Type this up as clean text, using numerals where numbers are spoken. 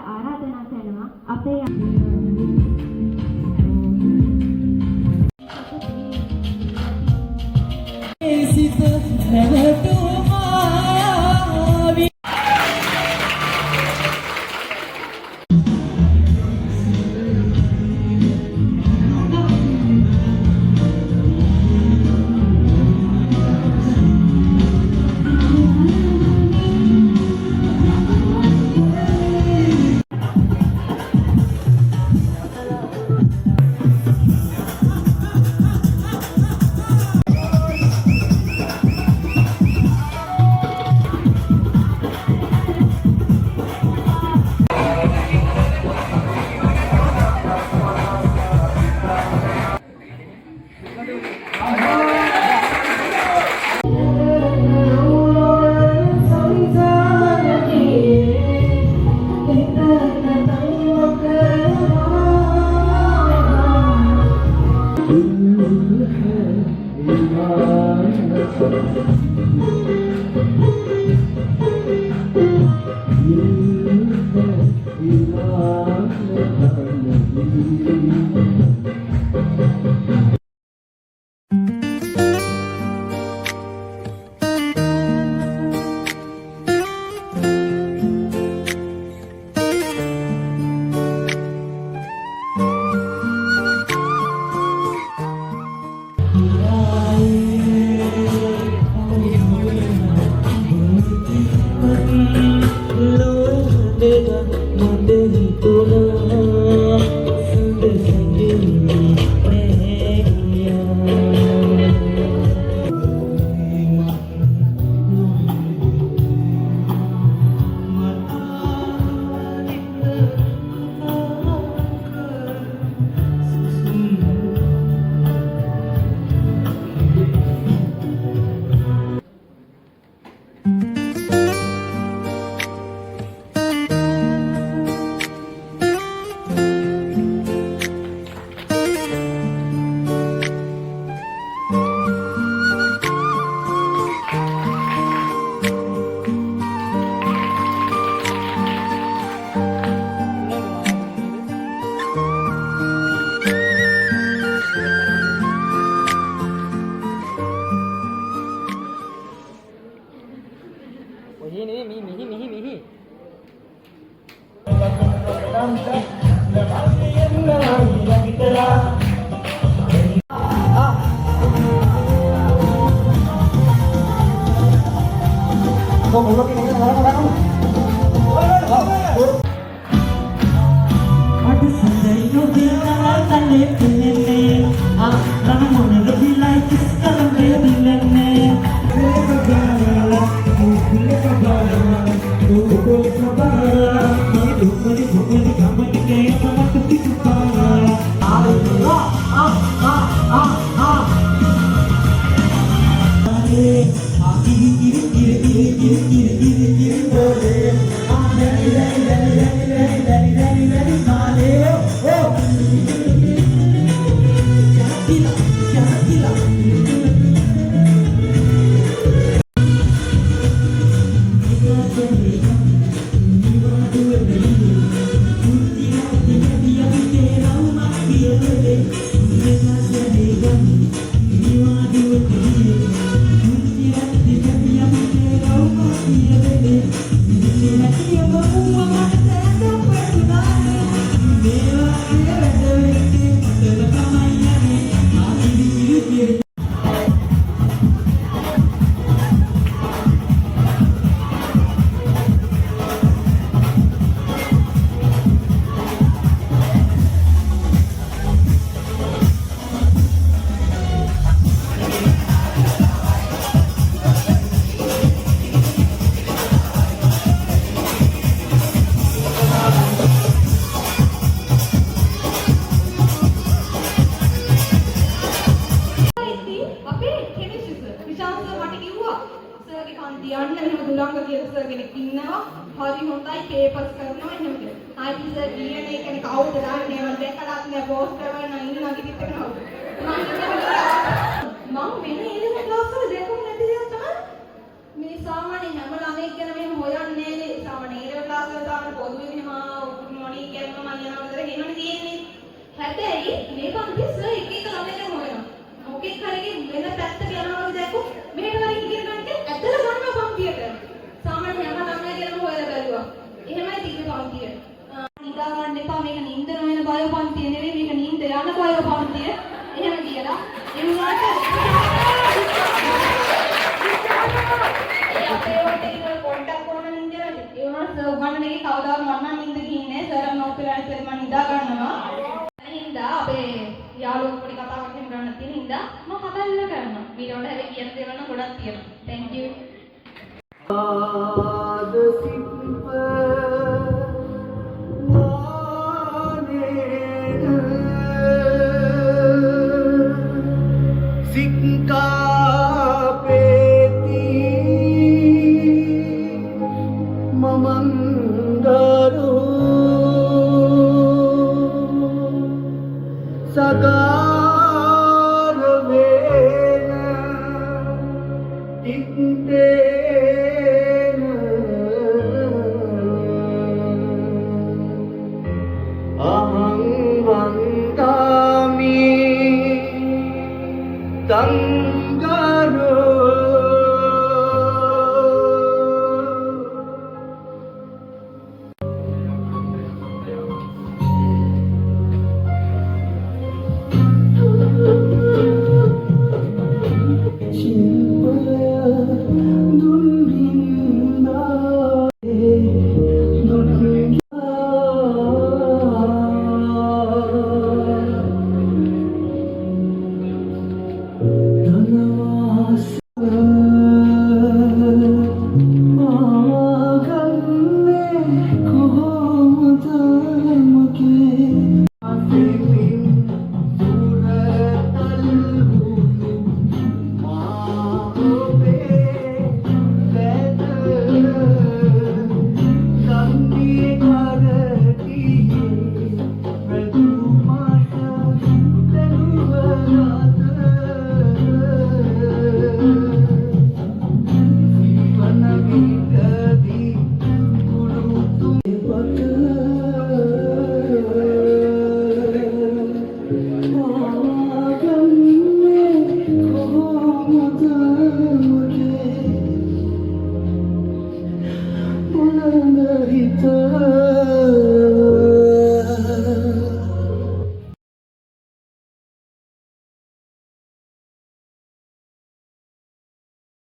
ආරාධනා කරනවා අපේ සිත නැවතුමාවි මේ සාමාන්‍ය හැම එක්කන මේ හොයන්නේ නේ සාමාන්‍ය ඒ ක්ලාස් වල තාම පොදුවේ මෙහෙම මොණි කියනවා මම යනවා විතර එහෙමනේ තියෙන්නේ. හැබැයි මේ පන්තියේ සර් එක එක ළමයිලා හොයනවා. මොකෙක් හරියකින් වෙන පැත්තක යනවා වගේ දැක්කොත් මෙහෙට වරින් ඉගෙන ගන්න කියලා ඇත්තට ගන්නවා පන්තියට. සාමාන්‍ය හැම ළමයිගෙම හොයලා බැලුවා. එහෙමයි තිබ්බේ පන්තිය. නිදා ගන්න එපා මේක නිින්ද නොයන බයෝ පන්තිය නෙවෙයි මේක නිින්ද යන බයෝ පන්තිය. එහෙම කියලා. ඒ වුණාට අපේ වටේ ඉන්න පොඩ්ඩක් ඕන නිින්ද යන්නේ. ඒ වුණාට සර් උගන්නන එකේ කවදාවත් මම නම් නිින්ද ගිහින් නැහැ. සර් නෝට් එකේ අනිත් මම නිදා ගන්නවා. හින්දා අපේ යාළුවෝ පොඩි කතාවක් එහෙම ගන්න තියෙන හින්දා මම කතා කරනවා. ඊට වඩා හැබැයි කියන දේවල් නම් ගොඩක් තියෙනවා. Thank you.